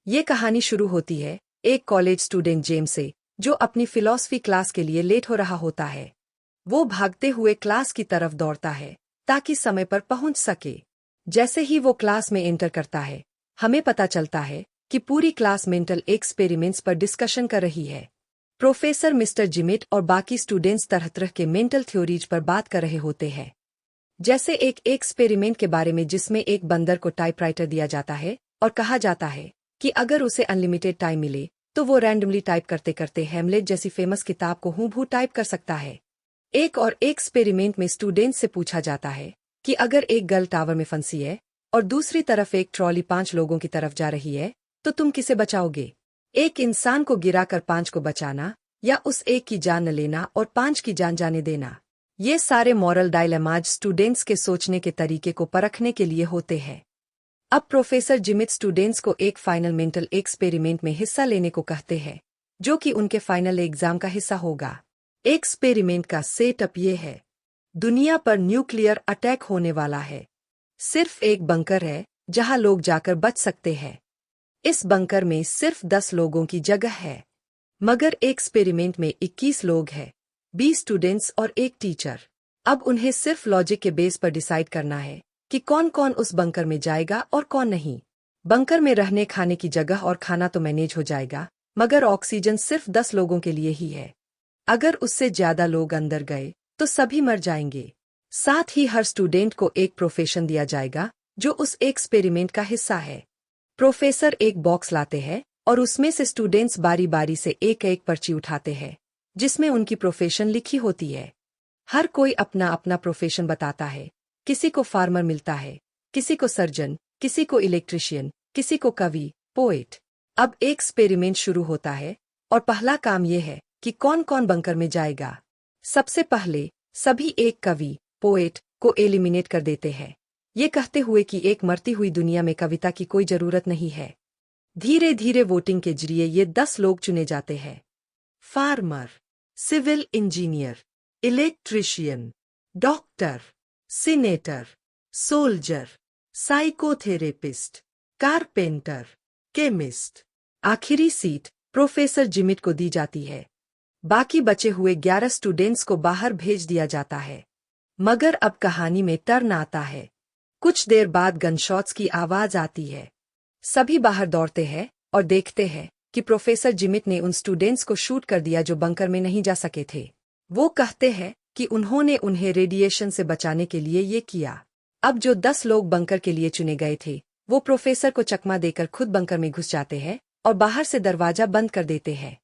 ये कहानी शुरू होती है एक कॉलेज स्टूडेंट जेम्स से, जो अपनी फिलॉसफी क्लास के लिए लेट हो रहा होता है। वो भागते हुए क्लास की तरफ दौड़ता है ताकि समय पर पहुंच सके। जैसे ही वो क्लास में एंटर करता है, हमें पता चलता है कि पूरी क्लास मेंटल एक्सपेरिमेंट्स पर डिस्कशन कर रही है। प्रोफेसर मिस्टर जिमिट और बाकी स्टूडेंट्स तरह तरह के मेंटल थ्योरीज पर बात कर रहे होते हैं। जैसे एक एक्सपेरिमेंट के बारे में जिसमें एक बंदर को टाइपराइटर दिया जाता है और कहा जाता है कि अगर उसे अनलिमिटेड टाइम मिले तो वो रैंडमली टाइप करते करते हैमलेट जैसी फेमस किताब को हूबहू टाइप कर सकता है। एक और एक्सपेरिमेंट में स्टूडेंट्स से पूछा जाता है कि अगर एक गर्ल टावर में फंसी है और दूसरी तरफ एक ट्रॉली 5 लोगों की तरफ जा रही है, तो तुम किसे बचाओगे? एक इंसान को गिराकर 5 को बचाना, या उस एक की जान न लेना और 5 की जान जाने देना? ये सारे मॉरल डायलेमाज स्टूडेंट्स के सोचने के तरीके को परखने के लिए होते हैं। अब प्रोफेसर जिमिट स्टूडेंट्स को एक फाइनल मेंटल एक्सपेरिमेंट में हिस्सा लेने को कहते हैं, जो कि उनके फाइनल एग्जाम का हिस्सा होगा। एक्सपेरिमेंट का सेटअप ये है। दुनिया पर न्यूक्लियर अटैक होने वाला है। सिर्फ एक बंकर है जहां लोग जाकर बच सकते हैं। इस बंकर में सिर्फ 10 लोगों की जगह है, मगर एक्सपेरिमेंट में 21 लोग हैं, 20 स्टूडेंट्स और एक टीचर। अब उन्हें सिर्फ लॉजिक के बेस पर डिसाइड करना है कि कौन कौन उस बंकर में जाएगा और कौन नहीं। बंकर में रहने खाने की जगह और खाना तो मैनेज हो जाएगा, मगर ऑक्सीजन सिर्फ 10 लोगों के लिए ही है। अगर उससे ज्यादा लोग अंदर गए तो सभी मर जाएंगे। साथ ही हर स्टूडेंट को एक प्रोफेशन दिया जाएगा जो उस एक्सपेरिमेंट का हिस्सा है। प्रोफेसर एक बॉक्स लाते हैं और उसमें से स्टूडेंट्स बारी बारी से एक एक पर्ची उठाते हैं जिसमें उनकी प्रोफेशन लिखी होती है। हर कोई अपना अपना प्रोफेशन बताता है। किसी को फार्मर मिलता है, किसी को सर्जन, किसी को इलेक्ट्रिशियन, किसी को कवि, पोएट। अब एक्सपेरिमेंट शुरू होता है और पहला काम यह है कि कौन कौन बंकर में जाएगा। सबसे पहले सभी एक कवि, पोएट, को एलिमिनेट कर देते हैं, ये कहते हुए कि एक मरती हुई दुनिया में कविता की कोई जरूरत नहीं है। धीरे धीरे वोटिंग के जरिए ये 10 लोग चुने जाते हैं। Farmer, civil engineer, electrician, doctor, senator, soldier, psychotherapist, carpenter, chemist. आखिरी सीट प्रोफेसर जिमिट को दी जाती है। बाकी बचे हुए 11 स्टूडेंट्स को बाहर भेज दिया जाता है। मगर अब कहानी में टर्न आता है। कुछ देर बाद गनशॉट्स की आवाज आती है। सभी बाहर दौड़ते हैं और देखते हैं कि प्रोफेसर जिमिट ने उन स्टूडेंट्स को शूट कर दिया जो बंकर में नहीं जा सके थे। वो कहते हैं कि उन्होंने उन्हें रेडिएशन से बचाने के लिए ये किया। अब जो 10 लोग बंकर के लिए चुने गए थे, वो प्रोफेसर को चकमा देकर खुद बंकर में घुस जाते हैं और बाहर से दरवाजा बंद कर देते हैं।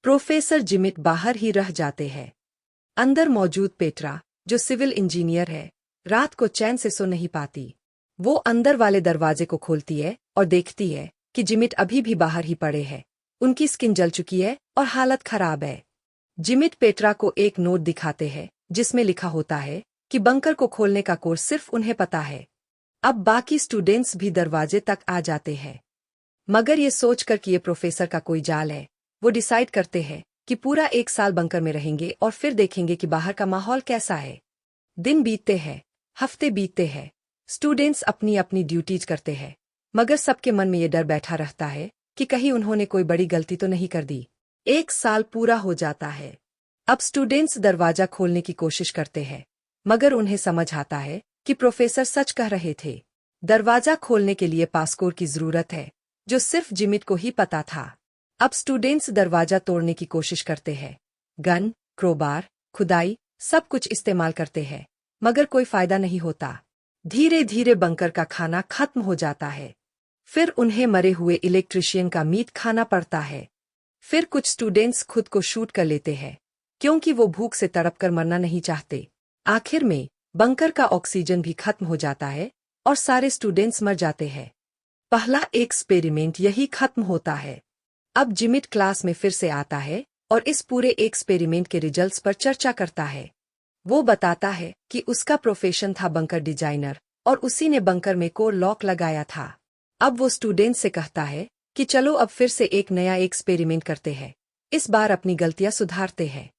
प्रोफेसर जिमिट बाहर ही रह जाते हैं। अंदर मौजूद पेट्रा, जो सिविल इंजीनियर है, रात को चैन से सो नहीं पाती। वो अंदर वाले दरवाजे को खोलती है और देखती है कि जिमिट अभी भी बाहर ही पड़े हैं। उनकी स्किन जल चुकी है और हालत खराब है। जिमिट पेट्रा को एक नोट दिखाते हैं जिसमें लिखा होता है कि बंकर को खोलने का कोर्स सिर्फ उन्हें पता है। अब बाकी स्टूडेंट्स भी दरवाजे तक आ जाते हैं, मगर ये सोचकर कि ये प्रोफेसर का कोई जाल है, वो डिसाइड करते हैं कि पूरा 1 साल बंकर में रहेंगे और फिर देखेंगे कि बाहर का माहौल कैसा है। दिन बीतते हैं, हफ्ते बीतते हैं, स्टूडेंट्स अपनी अपनी ड्यूटीज करते हैं, मगर सबके मन में ये डर बैठा रहता है कि कहीं उन्होंने कोई बड़ी गलती तो नहीं कर दी। 1 साल पूरा हो जाता है। अब स्टूडेंट्स दरवाजा खोलने की कोशिश करते हैं, मगर उन्हें समझ आता है कि प्रोफेसर सच कह रहे थे। दरवाजा खोलने के लिए पासकोड की जरूरत है, जो सिर्फ जिमिट को ही पता था। अब स्टूडेंट्स दरवाजा तोड़ने की कोशिश करते हैं। गन, क्रोबार, खुदाई, सब कुछ इस्तेमाल करते हैं, मगर कोई फायदा नहीं होता। धीरे धीरे बंकर का खाना खत्म हो जाता है। फिर उन्हें मरे हुए इलेक्ट्रिशियन का मीट खाना पड़ता है। फिर कुछ स्टूडेंट्स खुद को शूट कर लेते हैं, क्योंकि वो भूख से तड़पकर मरना नहीं चाहते। आखिर में बंकर का ऑक्सीजन भी खत्म हो जाता है और सारे स्टूडेंट्स मर जाते हैं। पहला एक्सपेरिमेंट यही खत्म होता है। अब जिमिट क्लास में फिर से आता है और इस पूरे एक्सपेरिमेंट के रिजल्ट्स पर चर्चा करता है। वो बताता है कि उसका प्रोफेशन था बंकर डिजाइनर और उसी ने बंकर में कोर लॉक लगाया था। अब वो स्टूडेंट से कहता है कि चलो अब फिर से एक नया एक्सपेरिमेंट करते हैं, इस बार अपनी गलतियां सुधारते हैं।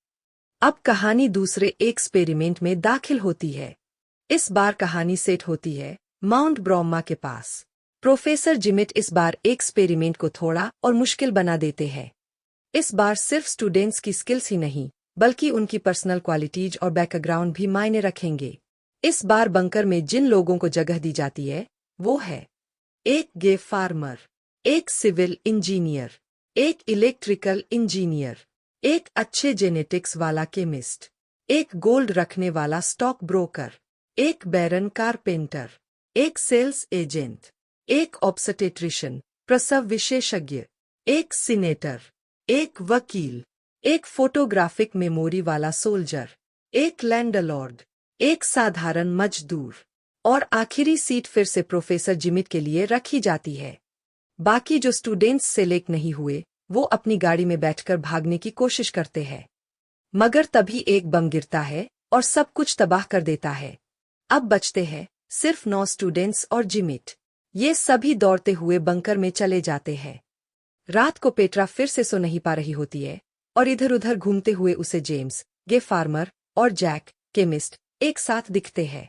अब कहानी दूसरे एक्सपेरिमेंट में दाखिल होती है। इस बार कहानी सेट होती है माउंट ब्रोम्मा के पास। प्रोफेसर जिमिट इस बार एक्सपेरिमेंट को थोड़ा और मुश्किल बना देते हैं। इस बार सिर्फ स्टूडेंट्स की स्किल्स ही नहीं, बल्कि उनकी पर्सनल क्वालिटीज और बैकग्राउंड भी मायने रखेंगे। इस बार बंकर में जिन लोगों को जगह दी जाती है, वो है एक गे फार्मर, एक सिविल इंजीनियर, एक इलेक्ट्रिकल इंजीनियर, एक अच्छे जेनेटिक्स वाला केमिस्ट, एक गोल्ड रखने वाला स्टॉक ब्रोकर, एक बैरन कारपेंटर, एक सेल्स एजेंट, एक ऑब्स्टेट्रिशियन प्रसव विशेषज्ञ, एक सीनेटर, एक वकील, एक फोटोग्राफिक मेमोरी वाला सोल्जर, एक लैंडलॉर्ड, एक साधारण मजदूर, और आखिरी सीट फिर से प्रोफेसर जिमिट के लिए रखी जाती है। बाकी जो स्टूडेंट्स सेलेक्ट नहीं हुए, वो अपनी गाड़ी में बैठकर भागने की कोशिश करते हैं। मगर तभी एक बम गिरता है और सब कुछ तबाह कर देता है। अब बचते हैं सिर्फ 9 स्टूडेंट्स और जिमिट। ये सभी दौड़ते हुए बंकर में चले जाते हैं। रात को पेट्रा फिर से सो नहीं पा रही होती है और इधर उधर घूमते हुए उसे जेम्स, गे फार्मर और जैक, केमिस्ट, एक साथ दिखते हैं।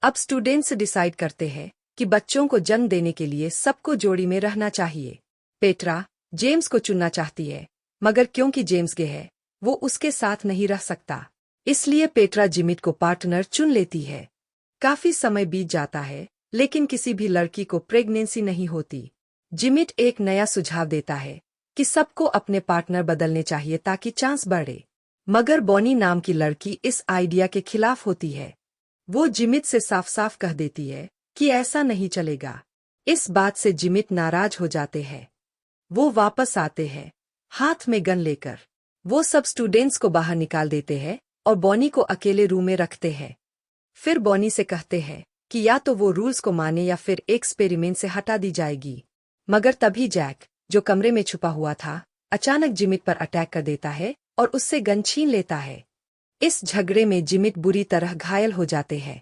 अब स्टूडेंट्स डिसाइड करते हैं कि बच्चों को जन्म देने के लिए सबको जोड़ी में रहना चाहिए। पेट्रा जेम्स को चुनना चाहती है, मगर क्योंकि जेम्स गे है, वो उसके साथ नहीं रह सकता। इसलिए पेट्रा जिमिट को पार्टनर चुन लेती है। काफी समय बीत जाता है, लेकिन किसी भी लड़की को प्रेगनेंसी नहीं होती। जिमिट एक नया सुझाव देता है कि सबको अपने पार्टनर बदलने चाहिए ताकि चांस बढ़े। मगर बॉनी नाम की लड़की इस आइडिया के खिलाफ होती है। वो जिमिट से साफ साफ कह देती है कि ऐसा नहीं चलेगा। इस बात से जिमिट नाराज हो जाते हैं। वो वापस आते हैं, हाथ में गन लेकर। वो सब स्टूडेंट्स को बाहर निकाल देते हैं और बॉनी को अकेले रूम में रखते हैं। फिर बॉनी से कहते हैं कि या तो वो रूल्स को माने या फिर एक्सपेरिमेंट से हटा दी जाएगी। मगर तभी जैक, जो कमरे में छुपा हुआ था, अचानक जिमिट पर अटैक कर देता है और उससे गन छीन लेता है। इस झगड़े में जिमिट बुरी तरह घायल हो जाते हैं।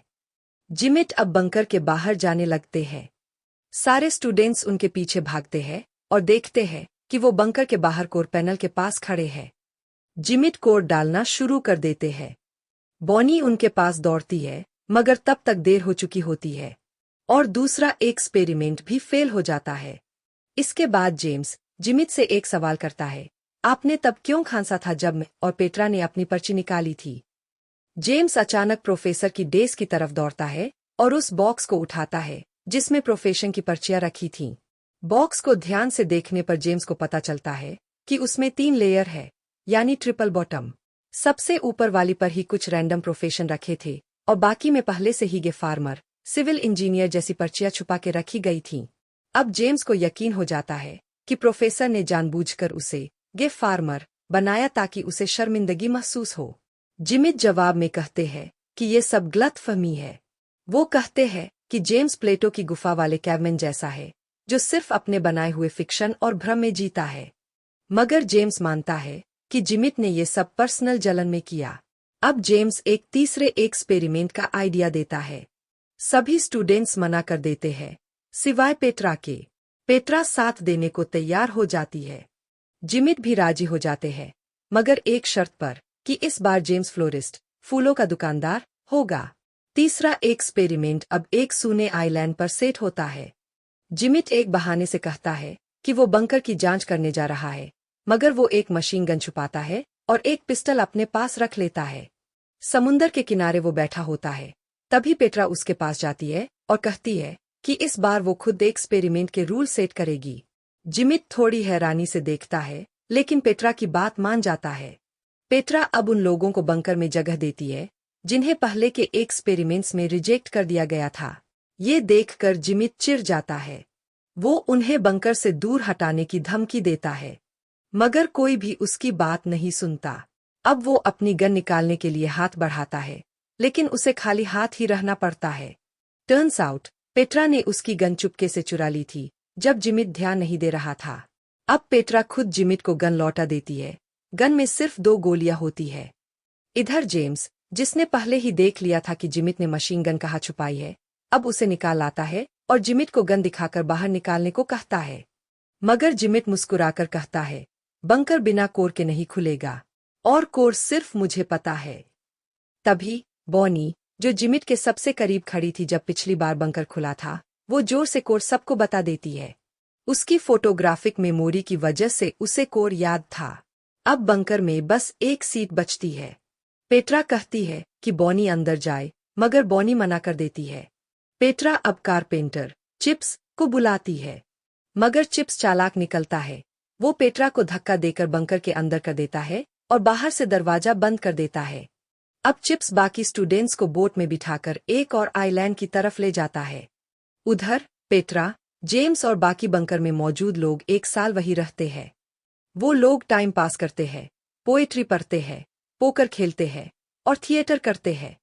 जिमिट अब बंकर के बाहर जाने लगते हैं। सारे स्टूडेंट्स उनके पीछे भागते हैं और देखते हैं कि वो बंकर के बाहर कोर पैनल के पास खड़े हैं। जिमिट कोड डालना शुरू कर देते हैं। बॉनी उनके पास दौड़ती है, मगर तब तक देर हो चुकी होती है और दूसरा एक्सपेरिमेंट भी फेल हो जाता है। इसके बाद जेम्स जिमिट से एक सवाल करता है, आपने तब क्यों खांसा था जब मैं और पेट्रा ने अपनी पर्ची निकाली थी? जेम्स अचानक प्रोफेसर की डेस्क की तरफ दौड़ता है और उस बॉक्स को उठाता है जिसमें प्रोफेशन की पर्चियां रखी थीं। बॉक्स को ध्यान से देखने पर जेम्स को पता चलता है कि उसमें 3 लेयर है, यानी ट्रिपल बॉटम। सबसे ऊपर वाली पर ही कुछ रैंडम प्रोफेशन रखे थे और बाकी में पहले से ही गे फार्मर, सिविल इंजीनियर जैसी पर्चियां छुपा के रखी गई थीं। अब जेम्स को यकीन हो जाता है कि प्रोफेसर ने जानबूझकर उसे गे फार्मर बनाया ताकि उसे शर्मिंदगी महसूस हो। जिमिट जवाब में कहते हैं कि ये सब गलतफहमी है। वो कहते हैं कि जेम्स प्लेटो की गुफा वाले कैवमैन जैसा है, जो सिर्फ अपने बनाए हुए फिक्शन और भ्रम में जीता है। मगर जेम्स मानता है कि जिमिट ने ये सब पर्सनल जलन में किया। अब जेम्स एक तीसरे एक्सपेरिमेंट का आइडिया देता है। सभी स्टूडेंट्स मना कर देते हैं, सिवाय पेट्रा के। पेट्रा साथ देने को तैयार हो जाती है। जिमिट भी राजी हो जाते हैं, मगर एक शर्त पर कि इस बार जेम्स फ्लोरिस्ट, फूलों का दुकानदार, होगा। तीसरा एक्सपेरिमेंट अब एक सूने आइलैंड पर सेट होता है। जिमिट एक बहाने से कहता है कि वो बंकर की जांच करने जा रहा है, मगर वो एक मशीन गन छुपाता है और एक पिस्टल अपने पास रख लेता है। समुंदर के किनारे वो बैठा होता है। तभी पेट्रा उसके पास जाती है और कहती है कि इस बार वो खुद एक्सपेरिमेंट के रूल सेट करेगी। जिमिट थोड़ी हैरानी से देखता है, लेकिन पेट्रा की बात मान जाता है। पेट्रा अब उन लोगों को बंकर में जगह देती है जिन्हें पहले के एक्सपेरिमेंट्स में रिजेक्ट कर दिया गया था। ये देखकर जिमिट चिढ़ जाता है। वो उन्हें बंकर से दूर हटाने की धमकी देता है, मगर कोई भी उसकी बात नहीं सुनता। अब वो अपनी गन निकालने के लिए हाथ बढ़ाता है, लेकिन उसे खाली हाथ ही रहना पड़ता है। टर्न्स आउट, पेट्रा ने उसकी गन चुपके से चुरा ली थी जब जिमिट ध्यान नहीं दे रहा था। अब पेट्रा खुद जिमिट को गन लौटा देती है। गन में सिर्फ 2 गोलियां होती है। इधर जेम्स, जिसने पहले ही देख लिया था कि जिमिट ने मशीन गन कहाँ छुपाई है, अब उसे निकाल लाता है और जिमिट को गन दिखाकर बाहर निकालने को कहता है। मगर जिमिट मुस्कुराकर कहता है, बंकर बिना कोर के नहीं खुलेगा, और कोर सिर्फ मुझे पता है। तभी बॉनी, जो जिमिट के सबसे करीब खड़ी थी जब पिछली बार बंकर खुला था, वो जोर से कोड सबको बता देती है। उसकी फोटोग्राफिक मेमोरी की वजह से उसे कोड याद था। अब बंकर में बस एक सीट बचती है। पेट्रा कहती है कि बॉनी अंदर जाए, मगर बॉनी मना कर देती है। पेट्रा अब कारपेंटर चिप्स को बुलाती है, मगर चिप्स चालाक निकलता है। वो पेट्रा को धक्का देकर बंकर के अंदर कर देता है और बाहर से दरवाजा बंद कर देता है। अब चिप्स बाकी स्टूडेंट्स को बोट में बिठाकर एक और आइलैंड की तरफ ले जाता है। उधर पेट्रा, जेम्स और बाकी बंकर में मौजूद लोग एक साल वही रहते हैं। वो लोग टाइम पास करते हैं, पोएट्री पढ़ते हैं, पोकर खेलते हैं और थिएटर करते हैं।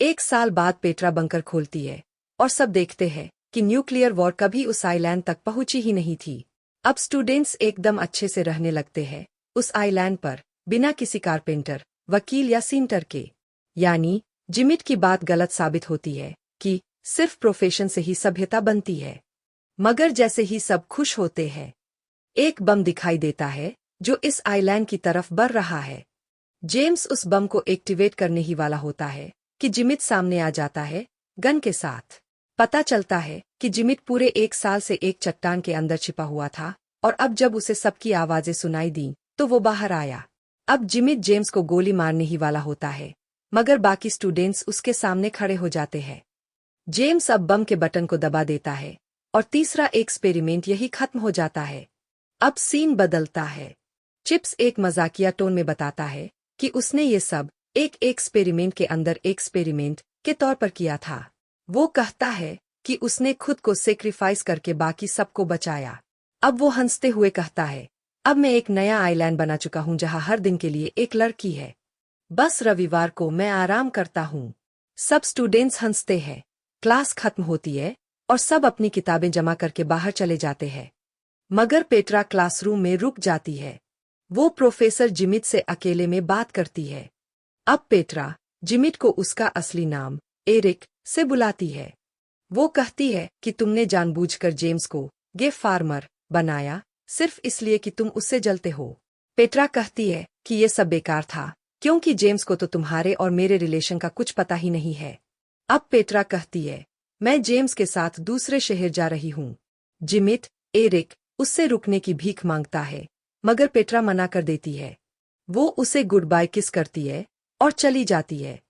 एक साल बाद पेट्रा बंकर खोलती है और सब देखते हैं कि न्यूक्लियर वॉर कभी उस आइलैंड तक पहुंची ही नहीं थी। अब स्टूडेंट्स एकदम अच्छे से रहने लगते हैं उस आइलैंड पर, बिना किसी कारपेंटर, वकील या सींटर के। यानी जिमिट की बात गलत साबित होती है कि सिर्फ प्रोफेशन से ही सभ्यता बनती है। मगर जैसे ही सब खुश होते हैं, एक बम दिखाई देता है जो इस आइलैंड की तरफ बढ़ रहा है। जेम्स उस बम को एक्टिवेट करने ही वाला होता है कि जिमिट सामने आ जाता है गन के साथ। पता चलता है कि जिमिट पूरे एक साल से एक चट्टान के अंदर छिपा हुआ था और अब जब उसे सबकी आवाजें सुनाई दी तो वो बाहर आया। अब जिमिट जेम्स को गोली मारने ही वाला होता है, मगर बाकी स्टूडेंट्स उसके सामने खड़े हो जाते हैं। जेम्स अब बम के बटन को दबा देता है और तीसरा एक्सपेरिमेंट यही खत्म हो जाता है। अब सीन बदलता है। चिप्स एक मजाकिया टोन में बताता है कि उसने ये सब एक एक्सपेरिमेंट के अंदर एक्सपेरिमेंट के तौर पर किया था। वो कहता है कि उसने खुद को सेक्रीफाइस करके बाकी सबको बचाया। अब वो हंसते हुए कहता है, अब मैं एक नया आइलैंड बना चुका हूँ जहाँ हर दिन के लिए एक लड़की है। बस रविवार को मैं आराम करता हूँ। सब स्टूडेंट्स हंसते हैं। क्लास खत्म होती है और सब अपनी किताबें जमा करके बाहर चले जाते हैं। मगर पेट्रा क्लासरूम में रुक जाती है। वो प्रोफेसर जिमिट से अकेले में बात करती है। अब पेट्रा जिमिट को उसका असली नाम एरिक से बुलाती है। वो कहती है कि तुमने जानबूझकर जेम्स को गे फार्मर बनाया सिर्फ इसलिए कि तुम उससे जलते हो। पेट्रा कहती है कि ये सब बेकार था, क्योंकि जेम्स को तो तुम्हारे और मेरे रिलेशन का कुछ पता ही नहीं है। अब पेट्रा कहती है, मैं जेम्स के साथ दूसरे शहर जा रही हूँ। जिमिट, एरिक उससे रुकने की भीख मांगता है, मगर पेट्रा मना कर देती है। वो उसे गुड बाय किस करती है और चली जाती है।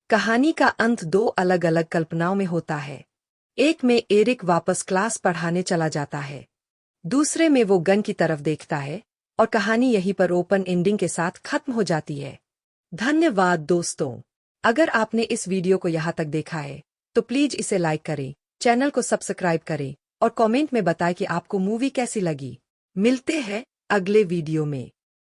कहानी का अंत दो अलग अलग कल्पनाओं में होता है। एक में एरिक वापस क्लास पढ़ाने चला जाता है, दूसरे में वो गन की तरफ देखता है और कहानी यहीं पर ओपन एंडिंग के साथ खत्म हो जाती है। धन्यवाद दोस्तों। अगर आपने इस वीडियो को यहाँ तक देखा है तो प्लीज इसे लाइक करें, चैनल को सब्सक्राइब करें और कमेंट में बताएं कि आपको मूवी कैसी लगी। मिलते हैं अगले वीडियो में।